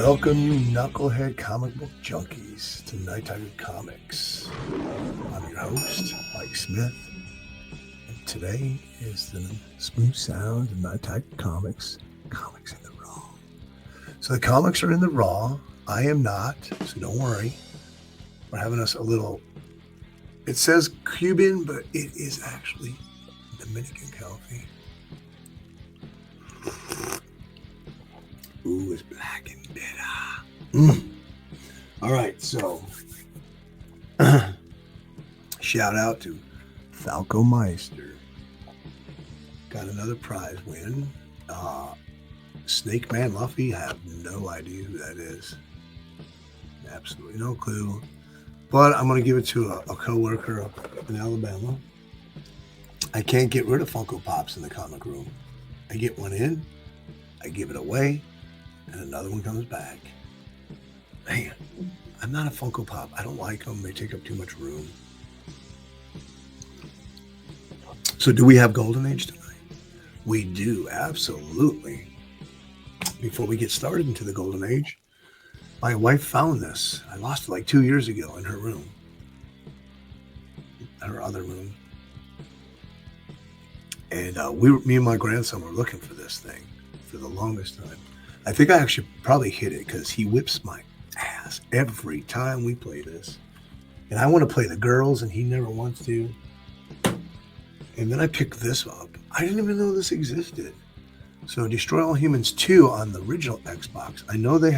Welcome, you knucklehead comic book junkies, to Night Tiger Comics. I'm your host, Mike Smith, and today is the smooth sound of Night Tiger Comics, comics in the raw. So the comics are in the raw. I am not, so don't worry. We're having us a little, it says Cuban, but it is actually Dominican coffee. Ooh, it's black and bitter. All right, so shout out to Falco Meister. Got another prize win. Snake Man Luffy, I have no idea who that is. Absolutely no clue. But I'm going to give it to a co-worker up in Alabama. I can't get rid of Funko Pops in the comic room. I get one in, I give it away, and another one comes back. Man, I'm not a Funko Pop. I don't like them. They take up too much room. So do we have Golden Age tonight? We do, absolutely. Before we get started into the Golden Age, my wife found this. I lost it like 2 years ago in her room. Her other room. And me and my grandson were looking for this thing for the longest time. I think I actually probably hit it because he whips my ass every time we play this. And I want to play the girls and he never wants to. And then I picked this up. I didn't even know this existed. So Destroy All Humans 2 on the original Xbox. I know I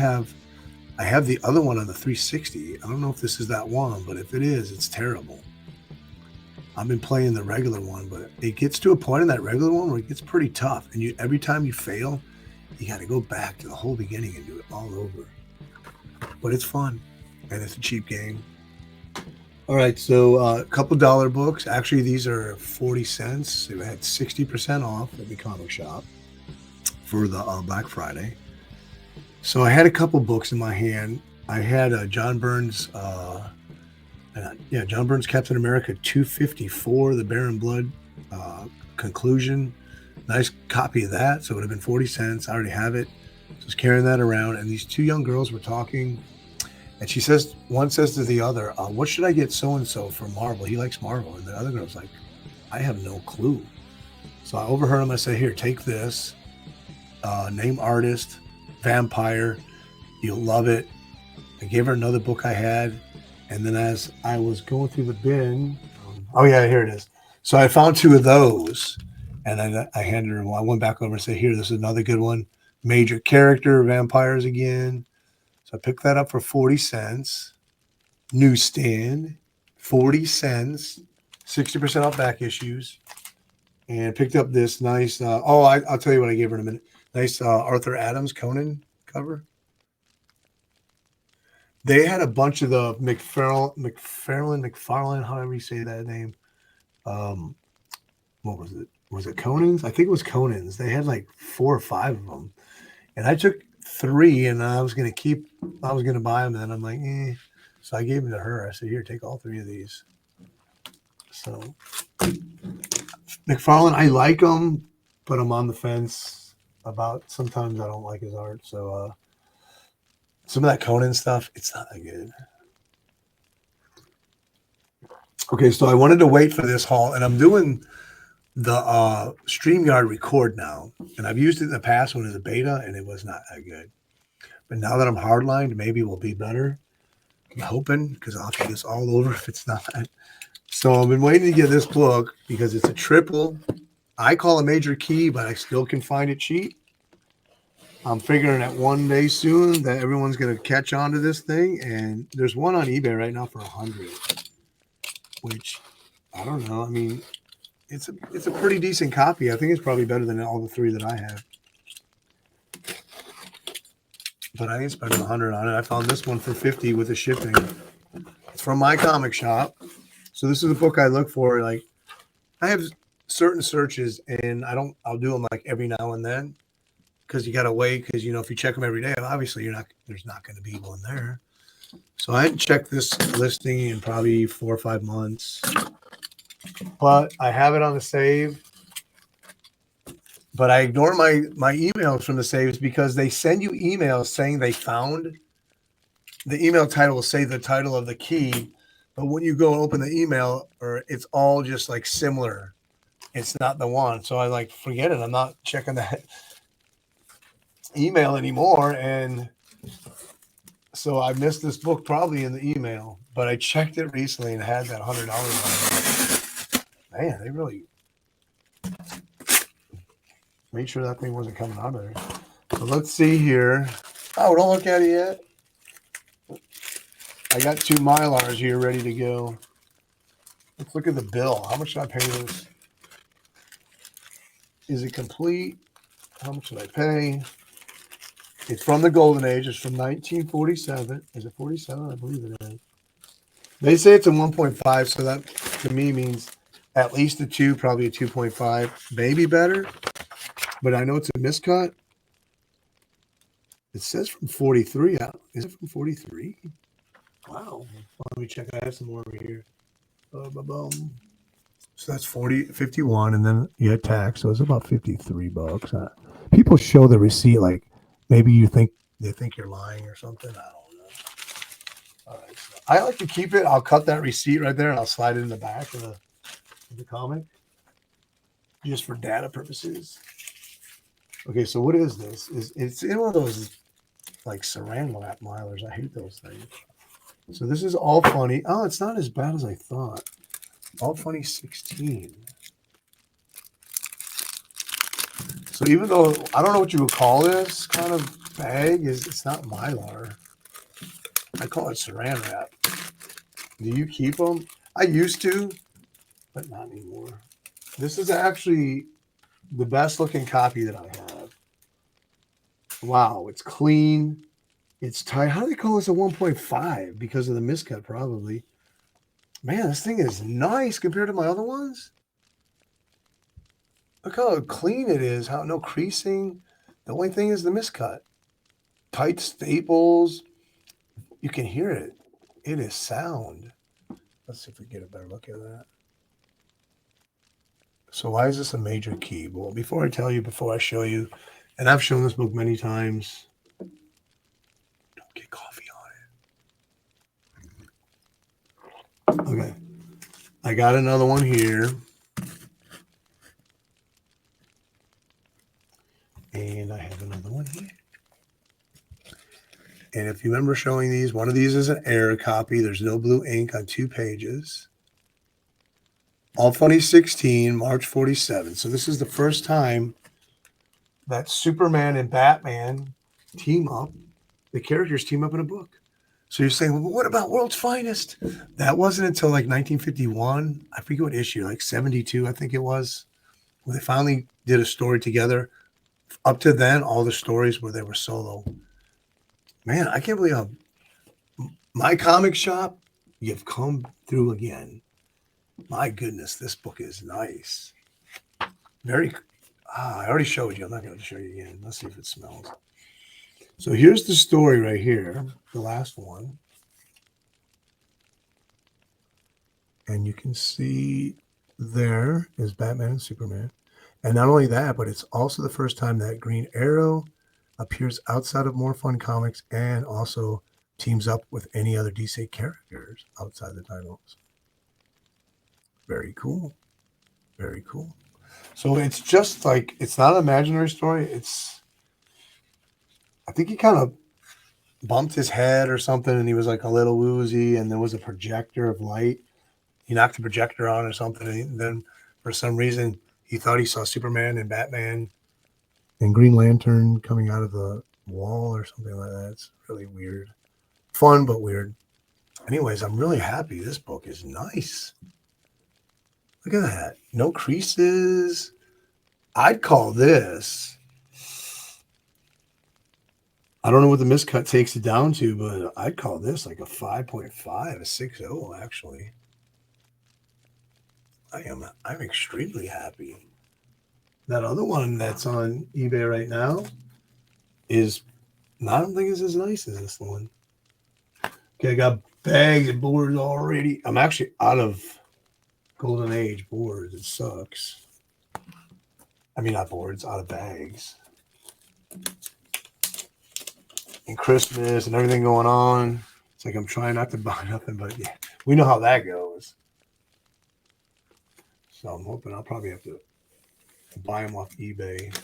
have the other one on the 360. I don't know if this is that one, but if it is, it's terrible. I've been playing the regular one, but it gets to a point in that regular one where it gets pretty tough. And every time you fail, you got to go back to the whole beginning and do it all over. But it's fun, and it's a cheap game. All right, so a couple dollar books. Actually, these are 40 cents. They had 60% off at the comic shop for the Black Friday. So I had a couple books in my hand. I had John Byrne's Captain America 254, the Baron Blood conclusion. Nice copy of that. So it would have been 40 cents. I already have it. So I was carrying that around. And these two young girls were talking. And one says to the other, what should I get so-and-so for Marvel? He likes Marvel. And the other girl's like, I have no clue. So I overheard him. I said, here, take this. Name artist, vampire. You'll love it. I gave her another book I had. And then as I was going through the bin, oh yeah, here it is. So I found two of those, and I handed her one. I went back over and said, here, this is another good one. Major character, vampires again. So I picked that up for 40 cents. Newsstand, 40 cents, 60% off back issues. And picked up this nice, I'll tell you what I gave her in a minute. Nice Arthur Adams Conan cover. They had a bunch of the McFarlane, however you say that name. What was it? Was it Conan's? I think it was Conan's. They had like 4 or 5 of them. And I took 3 and I was going to buy them. And then I'm like, So I gave them to her. I said, here, take all 3 of these. So McFarlane, I like him, but I'm on the fence about, sometimes I don't like his art. So, some of that Conan stuff, it's not that good. Okay, so I wanted to wait for this haul, and I'm doing the StreamYard record now. And I've used it in the past when it was a beta, and it was not that good. But now that I'm hardlined, maybe it will be better. I'm hoping, because I'll do this all over if it's not. So I've been waiting to get this book because it's a triple. I call a major key, but I still can find it cheap. I'm figuring that one day soon that everyone's going to catch on to this thing. And there's one on eBay right now for $100, which I don't know. I mean, it's a pretty decent copy. I think it's probably better than all the 3 that I have. But I ain't spending $100 on it. I found this one for $50 with the shipping. It's from my comic shop. So this is a book I look for. Like, I have certain searches, and I'll do them like every now and then. Because you got to wait, because, if you check them every day, obviously there's not going to be one there. So I hadn't checked this listing in probably 4 or 5 months. But I have it on the save. but I ignore my emails from the saves because they send you emails saying they found. The email title will say the title of the key, but when you go open the email, or it's all just like similar. It's not the one. So I like forget it. I'm not checking that email anymore. And so I missed this book probably in the email, but I checked it recently and had that $100 on it. Man, they really made sure that thing wasn't coming out of there. So let's see here. Oh, don't look at it yet. I got 2 Mylars here ready to go. Let's look at the bill. How much should I pay this? Is it complete? How much should I pay? It's from the Golden Age. It's from 1947. Is it 47? I believe it is. They say it's a 1.5, so that to me means at least a 2, probably a 2.5, maybe better. But I know it's a miscut. It says from 43. Is it from 43? Wow. Let me check. I have some more over here. So that's 51, and then you had tax, so it's about $53. People show the receipt like maybe they think you're lying or something. I don't know. All right, so I like to keep it. I'll cut that receipt right there and I'll slide it in the back of the comic just for data purposes. Okay, so what is this? It's in one of those like saran wrap milers. I hate those things. So this is All Funny. Oh, it's not as bad as I thought. All Funny 16. So even though I don't know what you would call this kind of bag, it's not Mylar. I call it saran wrap. Do you keep them? I used to, but not anymore. This is actually the best looking copy that I have. Wow, it's clean. It's tight. How do they call this a 1.5? Because of the miscut, probably. Man, this thing is nice compared to my other ones. Look how clean it is. How no creasing. The only thing is the miscut. Tight staples. You can hear it. It is sound. Let's see if we get a better look at that. So why is this a major key? Well, before I tell you, before I show you, and I've shown this book many times. Don't get coffee on it. Okay. I got another one here. And I have another one here. And if you remember showing these, one of these is an error copy. There's no blue ink on 2 pages. All Funny 16, March 47. So this is the first time that Superman and Batman team up. The characters team up in a book. So you're saying, well, what about World's Finest? That wasn't until like 1951. I forget what issue, like 72, I think it was, when they finally did a story together. Up to then, all the stories where they were solo. Man, I can't believe how my comic shop, you've come through again. My goodness, this book is nice. Very, I already showed you. I'm not going to show you again. Let's see if it smells. So here's the story right here, the last one. And you can see there is Batman and Superman. And not only that, but it's also the first time that Green Arrow appears outside of More Fun Comics and also teams up with any other DC characters outside the titles. Very cool. Very cool. So it's just like, it's not an imaginary story. I think he kind of bumped his head or something and he was like a little woozy and there was a projector of light. He knocked the projector on or something. And then for some reason, he thought he saw Superman and Batman and Green Lantern coming out of the wall or something like that. It's really weird. Fun, but weird. Anyways, I'm really happy. This book is nice. Look at that. No creases. I'd call this, I don't know what the miscut takes it down to, but I'd call this like a 5.5, a 6.0 actually. I'm extremely happy. That other one that's on eBay right now is, I don't think it's as nice as this one. Okay, I got bags of boards already. I'm actually out of Golden Age boards. It sucks. I mean, not boards, out of bags. And Christmas and everything going on. It's like I'm trying not to buy nothing, but yeah, we know how that goes. So I'm hoping I'll probably have to buy them off eBay.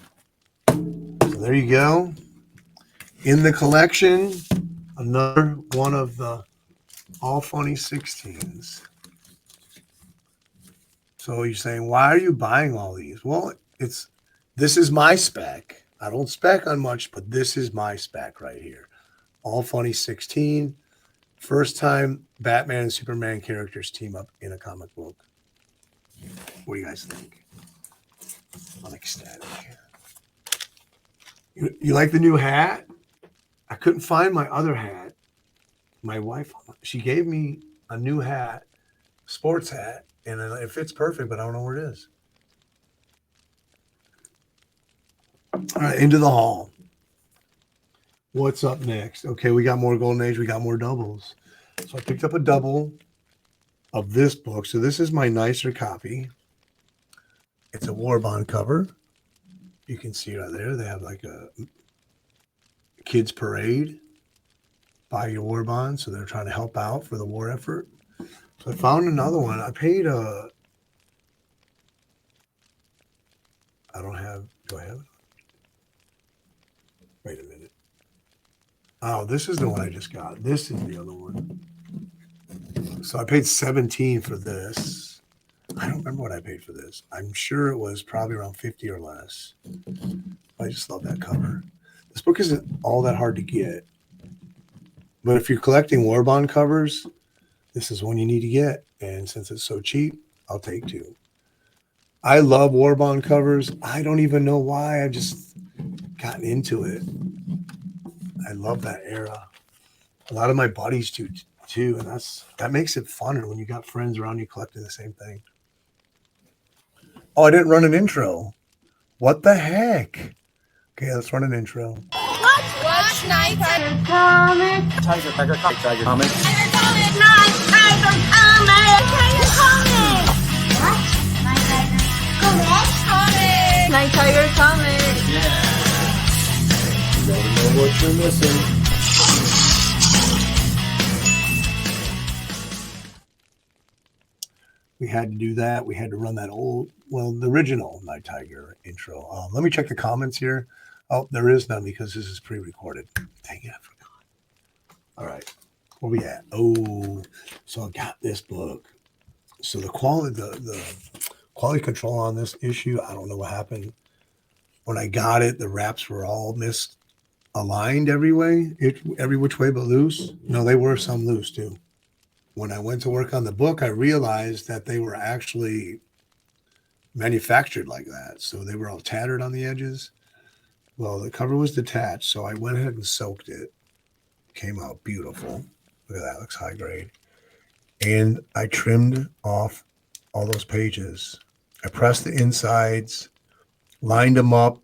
So there you go. In the collection, another one of the All Funny 16s. So you're saying, why are you buying all these? Well, this is my spec. I don't spec on much, but this is my spec right here. All Funny 16. First time Batman and Superman characters team up in a comic book. What do you guys think? I'm ecstatic. You like the new hat? I couldn't find my other hat. My wife, she gave me a new hat, sports hat, and it fits perfect, but I don't know where it is. All right, into the haul. What's up next? Okay, we got more Golden Age. We got more doubles. So I picked up a double of this book. So this is my nicer copy. It's a War Bond cover. You can see right there. They have like a kids parade. Buy your war bond. So they're trying to help out for the war effort. So I found another one. I paid do I have it? Wait a minute. Oh, this is the one I just got. This is the other one. So I paid 17 for this. I don't remember what I paid for this. I'm sure it was probably around 50 or less. I just love that cover. This book isn't all that hard to get. But if you're collecting war bond covers, this is one you need to get. And since it's so cheap, I'll take two. I love war bond covers. I don't even know why. I've just gotten into it. I love that era. A lot of my buddies do too, and that makes it funner when you got friends around you collecting the same thing. Oh, I didn't run an intro. What the heck? Okay, let's run an intro. Watch Night Tiger Comic. Tiger Comic. Tiger Comic. Night Tiger Comic. Tiger Comic. What? Night Tiger Comic. Night Tiger Comic. Yeah. You never know what you're missing. We had to do that. We had to run that the original Night Tiger intro. Let me check the comments here. Oh, there is none because this is pre-recorded. Dang it, I forgot. All right, where we at? Oh, so I got this book. So the quality control on this issue, I don't know what happened. When I got it, the wraps were all misaligned every which way but loose. No, they were some loose too. When I went to work on the book, I realized that they were actually manufactured like that. So they were all tattered on the edges. Well, the cover was detached, so I went ahead and soaked it. Came out beautiful. Look at that, looks high grade. And I trimmed off all those pages. I pressed the insides, lined them up.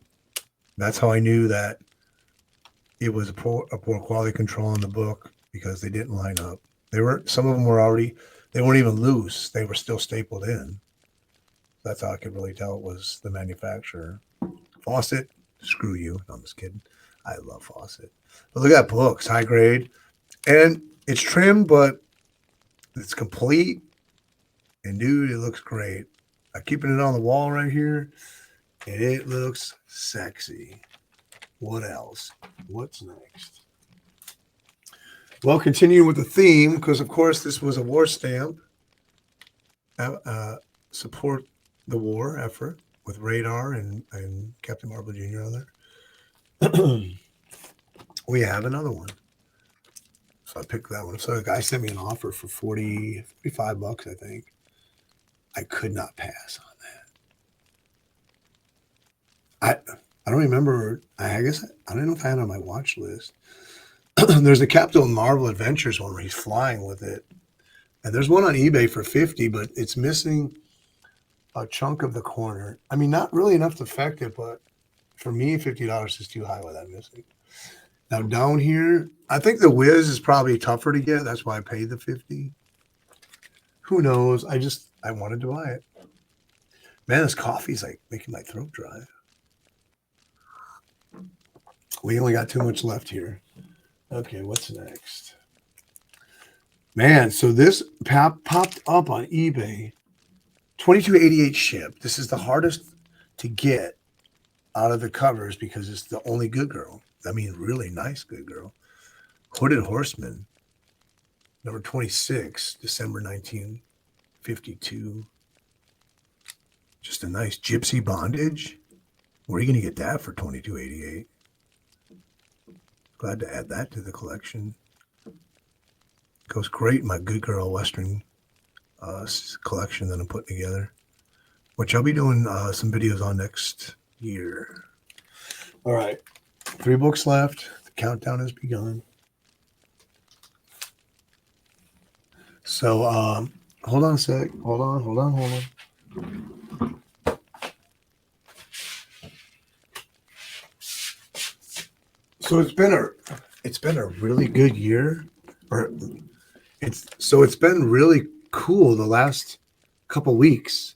That's how I knew that it was a poor quality control on the book because they didn't line up. Some of them they weren't even loose. They were still stapled in. That's how I could really tell it was the manufacturer. Fawcett, screw you. No, I'm just kidding. I love Fawcett. But look at that book. It's high grade. And it's trimmed, but it's complete. And dude, it looks great. I'm keeping it on the wall right here. And it looks sexy. What else? What's next? Well, continuing with the theme, because of course this was a war stamp. Support the war effort with Radar and Captain Marvel Jr. on there. We have another one. So I picked that one. So the guy sent me an offer for $45, I think. I could not pass on that. I don't remember. I guess I don't know if I had it on my watch list. There's a Captain Marvel Adventures one where he's flying with it. And there's one on eBay for $50, but it's missing a chunk of the corner. I mean, not really enough to affect it, but for me, $50 is too high with that missing. Now down here, I think the Wiz is probably tougher to get. That's why I paid the $50. Who knows? I wanted to buy it. Man, this coffee's like making my throat dry. We only got too much left here. Okay, what's next? Man, so this popped up on eBay. $22.88 ship. This is the hardest to get out of the covers because it's the only Good Girl. I mean, really nice Good Girl. Hooded Horseman, number 26, December 1952. Just a nice gypsy bondage. Where are you going to get that for $22.88? Glad to add that to the collection. Goes great in my Good Girl Western collection that I'm putting together, which I'll be doing some videos on next year. All right, 3 books left. The countdown has begun. So hold on a sec. Hold on. So it's been a really good year, it's been really cool the last couple weeks.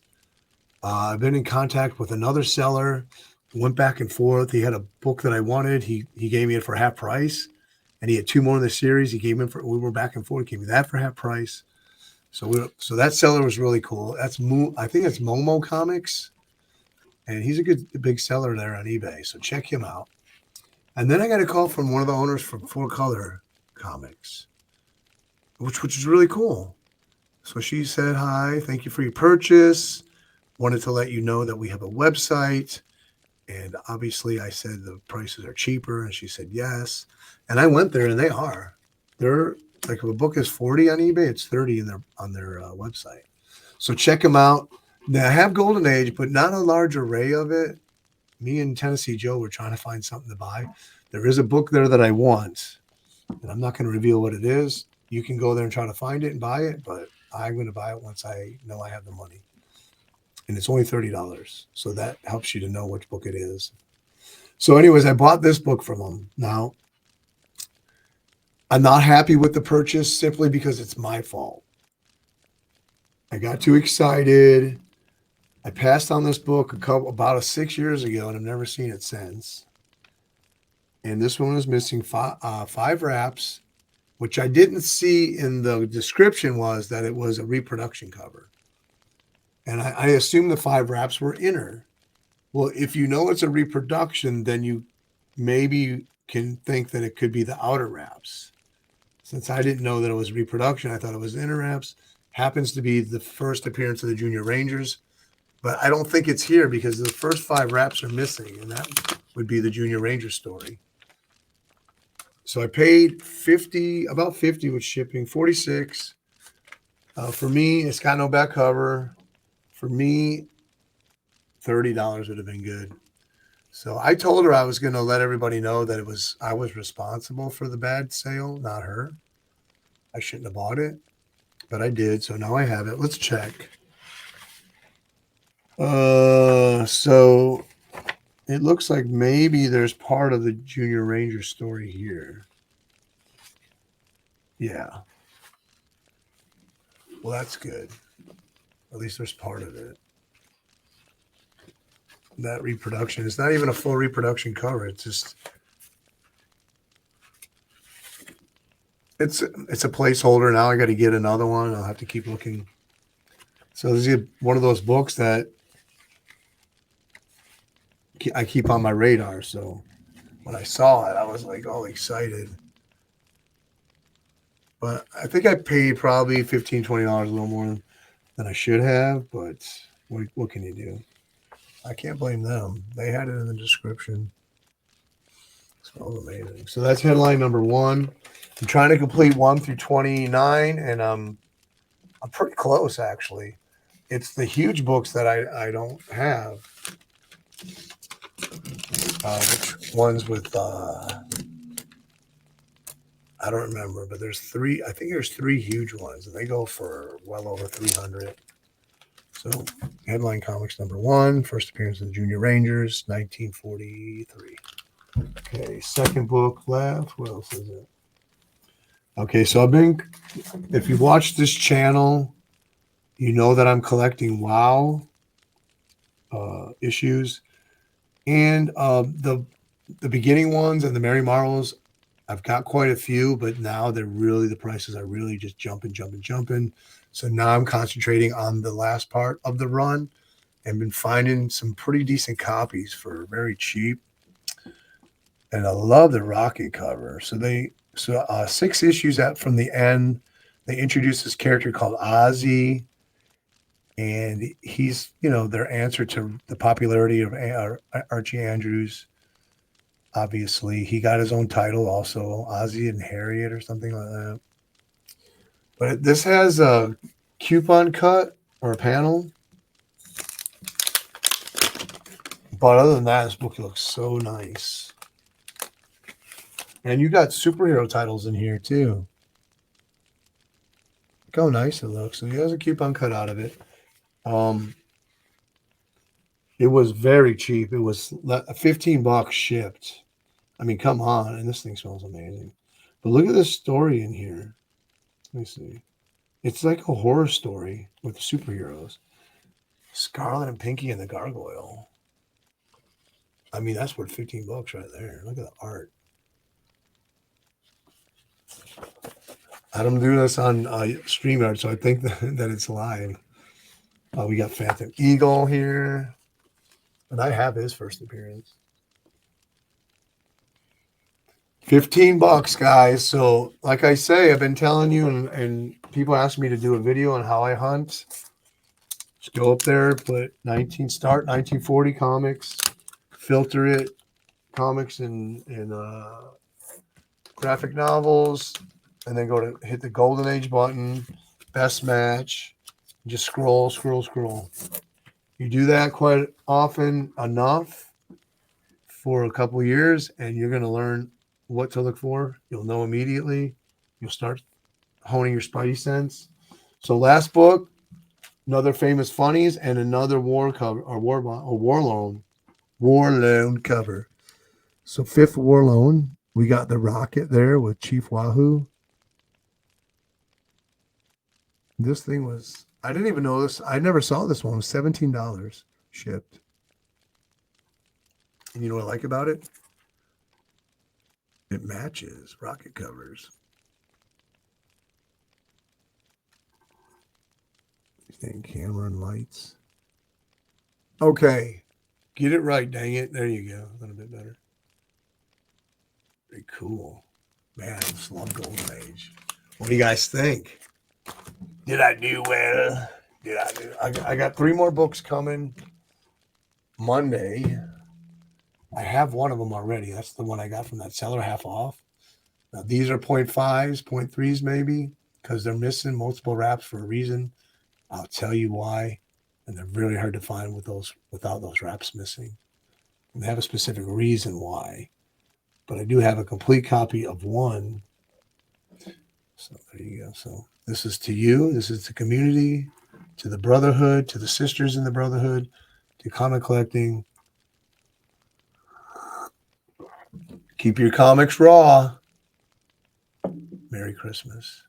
I've been in contact with another seller, went back and forth. He had a book that I wanted. He gave me it for half price, and he had 2 more in the series. We were back and forth. He gave me that for half price. So that seller was really cool. I think it's Momo Comics, and he's a big seller there on eBay. So check him out. And then I got a call from one of the owners from 4-Color Comics, which is really cool. So she said, hi, thank you for your purchase. Wanted to let you know that we have a website. And obviously I said the prices are cheaper. And she said, yes. And I went there and they are. They're like, if a book is 40 on eBay, it's 30 on their website. So check them out. Now I have Golden Age, but not a large array of it. Me and Tennessee Joe were trying to find something to buy. There is a book there that I want, and I'm not going to reveal what it is. You can go there and try to find it and buy it, but I'm going to buy it once I know I have the money. And it's only $30. So that helps you to know which book it is. So anyways, I bought this book from them. Now, I'm not happy with the purchase simply because it's my fault. I got too excited. I passed on this book about 6 years ago, and I've never seen it since. And this one is missing 5 wraps, which I didn't see in the description was that it was a reproduction cover. And I assumed the 5 wraps were inner. Well, if you know it's a reproduction, then you maybe can think that it could be the outer wraps. Since I didn't know that it was reproduction, I thought it was inner wraps. Happens to be the first appearance of the Junior Rangers. But I don't think it's here because the first 5 wraps are missing, and that would be the Junior Ranger story. So I paid about 50 with shipping, 46. For me, it's got no back cover. For me, $30 would have been good. So I told her I was going to let everybody know that I was responsible for the bad sale, not her. I shouldn't have bought it, but I did. So now I have it. Let's check. So it looks like maybe there's part of the Junior Ranger story here. Yeah. Well, that's good. At least there's part of it. That reproduction. It's not even a full reproduction cover. It's just it's a placeholder. Now I got to get another one. I'll have to keep looking. So this is one of those books that I keep on my radar. So when I saw it, I was like all excited. But I think I paid probably $15, $20, a little more than I should have. But what can you do? I can't blame them. They had it in the description. It smells amazing. So that's headline number 1. I'm trying to complete 1 through 29, and I'm pretty close, actually. It's the huge books that I don't have. Which ones with I don't remember, but there's 3. I think there's 3 huge ones, and they go for well over 300. So headline comics number 1, first appearance of the Junior Rangers, 1943. Okay, second book left. What else is it? Okay, so if you've watched this channel, you know that I'm collecting WoW issues. And the The beginning ones and the Mary Marvels, I've got quite a few, but now the prices are really just jumping. So now I'm concentrating on the last part of the run and been finding some pretty decent copies for very cheap. And I love the Rocket cover. So 6 issues out from the end, they introduce this character called Ozzy, and he's their answer to the popularity of Archie Andrews. Obviously, he got his own title also, Ozzy and Harriet or something like that. But this has a coupon cut or a panel. But other than that, this book looks so nice. And you got superhero titles in here too. Look how nice it looks. So he has a coupon cut out of it. It was very cheap. It was $15 shipped. I mean, come on. And this thing smells amazing. But look at this story in here. Let me see. It's like a horror story with superheroes. Scarlet and Pinky and the Gargoyle. I mean, that's worth $15 right there. Look at the art. I don't do this on StreamYard, so I think that it's live. We got Phantom Eagle here. And I have his first appearance. $15, guys. So, like I say, I've been telling you, and people ask me to do a video on how I hunt. Just go up there, put 1940 comics, filter it, comics and graphic novels, and then go to hit the Golden Age button, best match, just scroll. You do that quite often enough for a couple of years, and you're going to learn what to look for. You'll know immediately. You'll start honing your spidey sense. So last book, another famous funnies and another war cover or war loan cover. So fifth war loan, we got the Rocket there with Chief Wahoo. This thing was, I didn't even know this. I never saw this one. It was $17 shipped. And you know what I like about it? It matches Rocket covers. Thing, camera and lights. Okay. Get it right, dang it. There you go. A little bit better. Very cool. Man, I just love Golden Age. What do you guys think? Did I do well? I got 3 more books coming Monday. I have one of them already. That's the one I got from that seller half off. Now, these are 0.5s, 0.3s maybe, because they're missing multiple wraps for a reason. I'll tell you why. And they're really hard to find without those wraps missing. And they have a specific reason why. But I do have a complete copy of one. So there you go. So this is to you. This is to community, to the brotherhood, to the sisters in the brotherhood, to comic collecting. Keep your comics raw. Merry Christmas.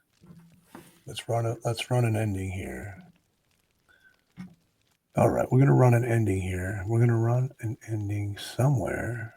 Let's run an ending here. All right, we're going to run an ending here. We're going to run an ending somewhere.